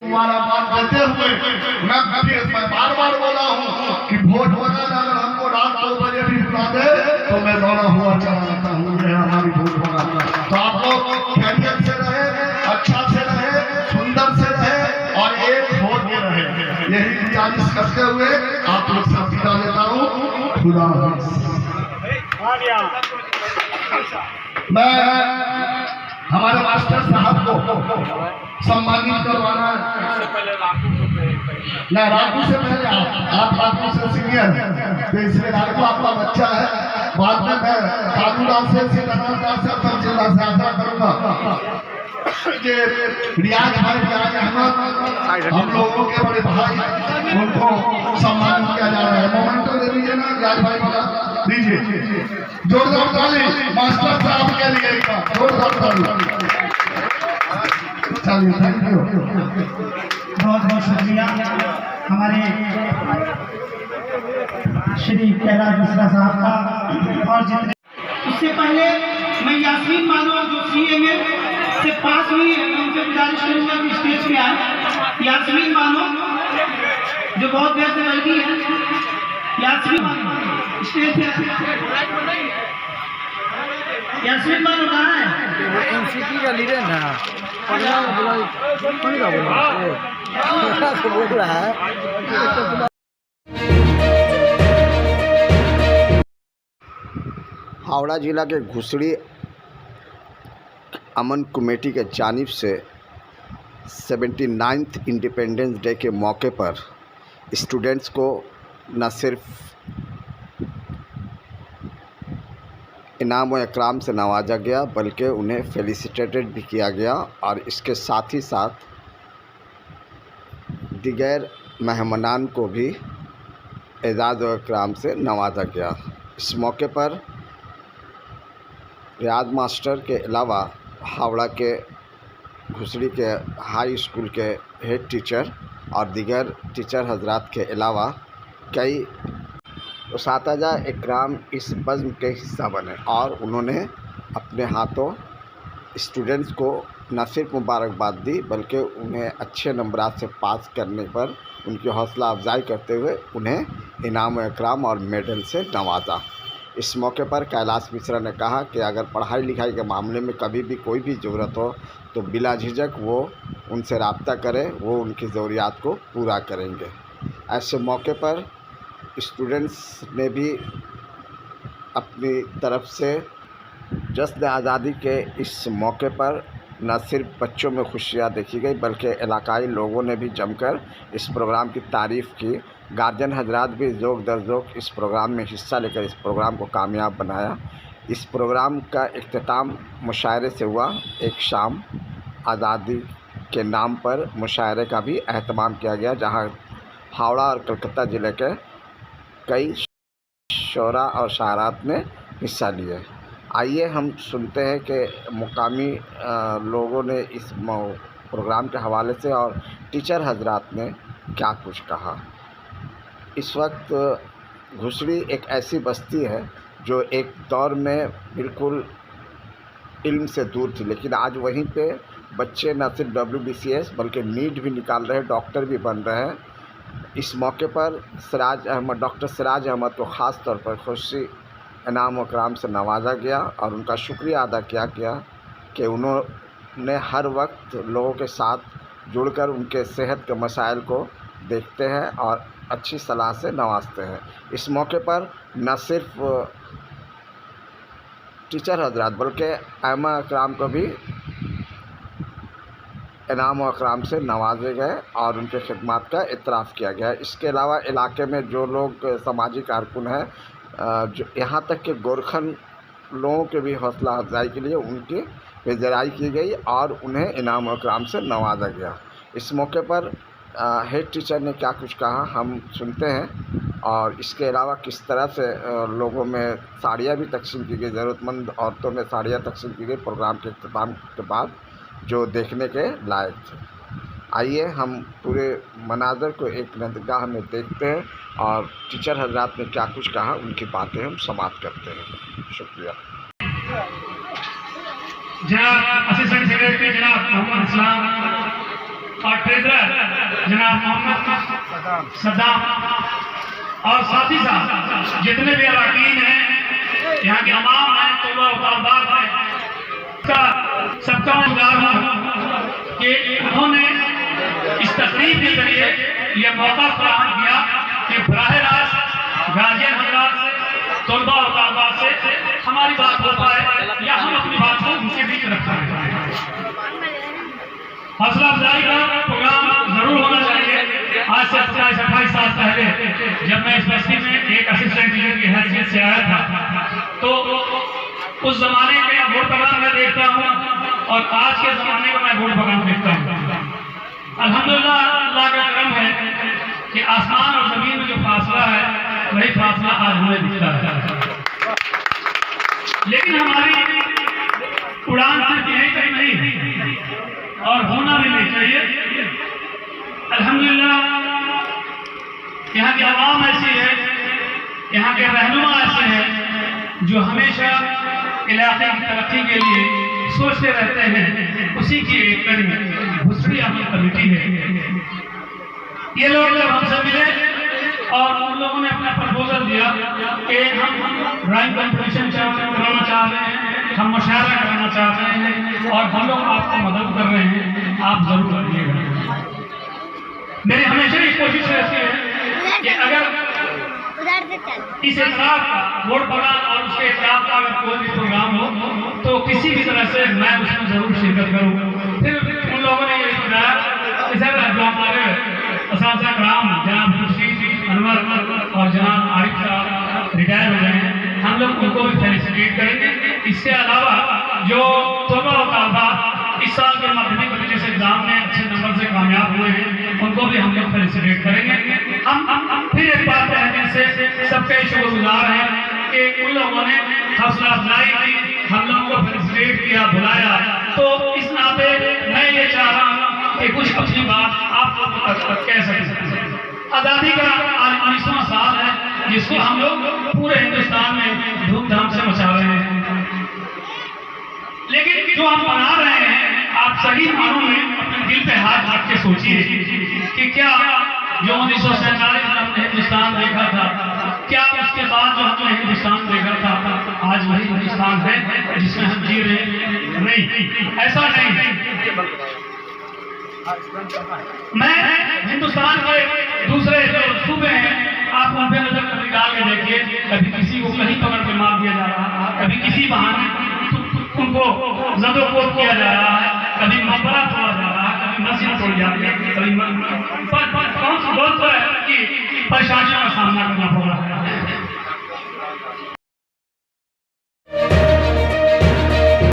तुम्हारा बात देते हुए मैं बार बार बोला हूँ कि वोट वगैरह अगर हमको रात 2 बजे भी बुला दे तो मैं दौड़ा हुआ चला जाता हूँ। हमारी वोट वगैरह तो आप लोग खैरियत से रहे, अच्छा से रहे, सुंदर से रहे और एक वोट में रहे, यही गुजारिश करते हुए आप लोग से विदा लेता हूँ। खुदा मैं हमारे मास्टर साहब को सम्मानित करवाना है। ना राजू से पहले आप राजू से सीनियर, तो इसलिए राजू आपका बच्चा है। बाद में मैं कानूनदार से तहसीलदार से तहसीलदार से आशा करूंगा कि रियाज अहमद हम लोगों के बड़े भाई, उनको सम्मानित किया जा रहा है। मोमेंटो दे दीजिए ना रियाज भाई वाला, दीजिए जोरदार ताली मास्टर साहब के लिए, जोरदार ताली। चलिए, थैंक यू, बहुत बहुत शुक्रिया हमारे श्री कैलाश मिश्रा साहब का। और जितने उससे पहले मैं यास्मीन मानो जो CMA से पास हुई है, मैं उनसे गुजारिश करूंगा कि स्टेज पे आए। यास्मीन मानो जो बहुत देर से बैठी है, यास्मीन मानो स्टेज पे। यास्मीन मानो कहाँ है? एनसीपी का लीडर ना बोल रहा है। हावड़ा जिला के घुसड़ी अमन कमेटी के जानिब से 79th इंडिपेंडेंस डे के मौके पर स्टूडेंट्स को न सिर्फ इनाम व इकराम से नवाजा गया बल्कि उन्हें फेलिसिटेटेड भी किया गया और इसके साथ ही साथ दिगर मेहमानान को भी एजाज़ व इकराम से नवाजा गया। इस मौके पर रियाज मास्टर के अलावा हावड़ा के घुसड़ी के हाई स्कूल के हेड टीचर और दिगर टीचर हजरात के अलावा कई उसातिज़ा इकराम इस बज़्म के हिस्सा बने और उन्होंने अपने हाथों स्टूडेंट्स को न सिर्फ मुबारकबाद दी बल्कि उन्हें अच्छे नंबरात से पास करने पर उनकी हौसला अफजाई करते हुए उन्हें इनाम इकराम और मेडल से नवाजा। इस मौके पर कैलाश मिश्रा ने कहा कि अगर पढ़ाई लिखाई के मामले में कभी भी कोई भी ज़रूरत हो तो बिला झिझक वो उनसे रब्ता करें, वो उनकी ज़रूरियात को पूरा करेंगे। ऐसे मौके पर स्टूडेंट्स ने भी अपनी तरफ से जश्न आज़ादी के इस मौके पर न सिर्फ बच्चों में खुशियाँ देखी गई बल्कि इलाकाई लोगों ने भी जमकर इस प्रोग्राम की तारीफ़ की। गार्जियन हजरात भी ज़ोक दर ज़ोक इस प्रोग्राम में हिस्सा लेकर इस प्रोग्राम को कामयाब बनाया। इस प्रोग्राम का इख्तिताम मुशायरे से हुआ। एक शाम आज़ादी के नाम पर मुशायरे का भी एहतमाम किया गया जहां हावड़ा और कलकत्ता ज़िले के कई शोरा और शायरात ने हिस्सा लिए। आइए हम सुनते हैं कि मुकामी लोगों ने इस प्रोग्राम के हवाले से और टीचर हजरात ने क्या कुछ कहा। इस वक्त घुसड़ी एक ऐसी बस्ती है जो एक दौर में बिल्कुल इल्म से दूर थी, लेकिन आज वहीं पे बच्चे न सिर्फ WBCS बल्कि नीट भी निकाल रहे हैं, डॉक्टर भी बन रहे हैं। इस मौके पर डॉक्टर सिराज अहमद को ख़ास तौर पर खुशी इनाम व इकराम से नवाजा गया और उनका शुक्रिया अदा किया गया कि उन्होंने हर वक्त लोगों के साथ जुड़कर उनके सेहत के मसाइल को देखते हैं और अच्छी सलाह से नवाजते हैं। इस मौके पर न सिर्फ टीचर हजरात बल्कि आइमा इकराम को भी इनाम व इकराम से नवाजे गए और उनके खिदमात का इतराफ़ किया गया। इसके अलावा इलाके में जो लोग समाजी कारकुन हैं, जो यहाँ तक कि गोरखन लोगों के भी हौसला अफजाई के लिए उनकी बेजराई की गई और उन्हें इनाम व इकराम से नवाजा गया। इस मौके पर हेड टीचर ने क्या कुछ कहा हम सुनते हैं और इसके अलावा किस तरह से लोगों में साड़ियाँ भी तकसीम की गई, ज़रूरतमंद औरतों में साड़ियाँ तकसीम की गई प्रोग्राम के इख्तिताम के बाद, जो देखने के लायक थे। आइए हम पूरे मनाज़र को एक नज़रगाह में देखते हैं और टीचर हजरात ने क्या कुछ कहा उनकी बातें हम समाप्त करते हैं। शुक्रिया। जनाब असिस्टेंट सेक्रेटरी जनाब मोहम्मद इस्लाम, और ट्रेजरर जनाब मोहम्मद सद्दाम और साथ ही साथ जितने भी अरकान हैं, यहाँ के इमाम हैं, तलबा उतारदार हैं, सबका गुजार हूँ कि उन्होंने इस तकरीब के जरिए ये मौका फराहम किया कि बराह रास्त गार्जियन हजरात से, तलबा उतारदार से हमारी बात हो पाए या हम अपनी बात को उनके बीच रख पाए। हौसला अफजाई का प्रोग्राम जरूर होना चाहिए। आज से 28 साल पहले जब मैं इस बस्ती में एक असिस्टेंट टीचर की हैसियत से आया था, तो उस जमाने में बोर्ड प्रोग्राम मैं देखता हूँ और आज के जमाने का मैं बोर्ड प्रोग्राम देखता हूँ। अल्हम्दुलिल्लाह, अल्लाह का करम है कि आसमान और जमीन में जो फासला है वही फासला आज हमें दिखता है। लेकिन हमारी उड़ान सिर्फ यहीं तक नहीं और होना भी नहीं चाहिए। अल्हम्दुलिल्लाह, यहाँ की आवाम ऐसी है, यहाँ के रहनुमा ऐसे हैं जो हमेशा इलाके की तरक्की के लिए सोचते रहते हैं। उसी की एक कड़ी भुसड़ी अमल कमेटी है। ये लोग जब हमसे मिले और उन लोगों ने अपना प्रपोजल दिया कि हम ड्राइंग कंपटीशन कराना चाह रहे हैं, हम मुशायरा कराना चाहते हैं और हम लोग आपको मदद कर रहे हैं, आप जरूर करिएगा। मेरी हमेशा ये कोशिश रहती है कि अगर इस इत्तलाफ का बोर्ड प्रोग्राम और उसके इत्तलाफ का अगर कोई भी प्रोग्राम हो तो किसी भी तरह से मैं उसमें जरूर शिरकत करूँ। फिर उन लोगों ने ये बताया कि सर जो हमारे असातिज़ा कराम जनाब खुर्शीद अनवर और जनाब आरिफ साहब रिटायर हो गए हैं, हम लोग उनको भी फेलिसिटेट करेंगे। इसके अलावा जो तलबा और तालिबात इस साल के माध्यमिक वरीयस एग्जाम में अच्छे नंबर से कामयाब हुए हैं, उनको भी हम लोग फेलिसिटेट करेंगे। हम फिर एक बात कहने से सबके शुक्रगुजार हैं कि उन लोगों ने हौसला अफजाई की, हम लोगों को फेलिसिटेट किया, बुलाया। तो इस नाते मैं ये चाह रहा हूँ कि कुछ अपनी बात आप कह सकें। आज़ादी का आज 19वां साल है जिसको हम लोग पूरे हिंदुस्तान में धूमधाम से मचा रहे हैं, लेकिन जो हम बना रहे हैं आप सही मानों में अपने दिल पे हाथ रख के सोचिए कि क्या जो 1947 में हमने हिंदुस्तान देखा था, क्या उसके बाद जो हमने हिंदुस्तान देखा था आज वही हिंदुस्तान है जिसमें हम जी रहे हैं? नहीं, ऐसा नहीं। मैं हिंदुस्तान के दूसरे जो सूबे हैं आप उन पे नजर कभी डाल के देखिए, कभी किसी को कहीं पकड़ के मार दिया जा रहा है, कभी किसी बहाने उनको जदोपोत किया जा रहा है, कभी मकबरा तोड़ा जा रहा है, कभी मस्जिद तोड़ी जाती है, कभी कौन सी बहुत कि परेशानियों का सामना करना पड़ रहा है।